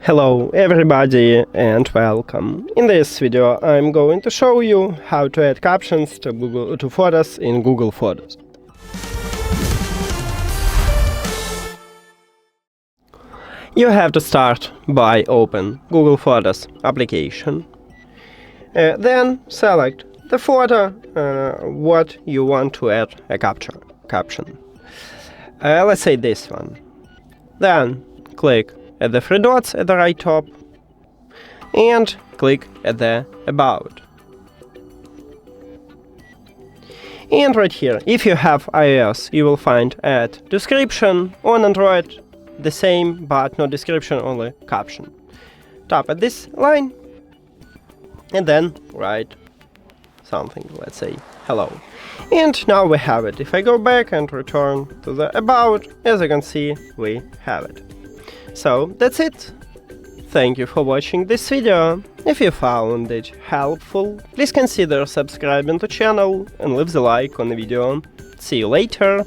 Hello everybody and welcome. In this video I'm going to show you how to add captions to photos in Google Photos. You have to start by open Google Photos application. Then select the photo what you want to add a caption. Let's say this one. Then click at the three dots at the right top and click at the About. And right here, if you have iOS, you will find Add Description. On Android, the same, but no description, only caption. Tap at this line and then write something, let's say hello. And now we have it. If I go back and return to the About, as you can see, we have it. So that's it. Thank you for watching this video. If you found it helpful, please consider subscribing to the channel and leave the like on the video. See you later.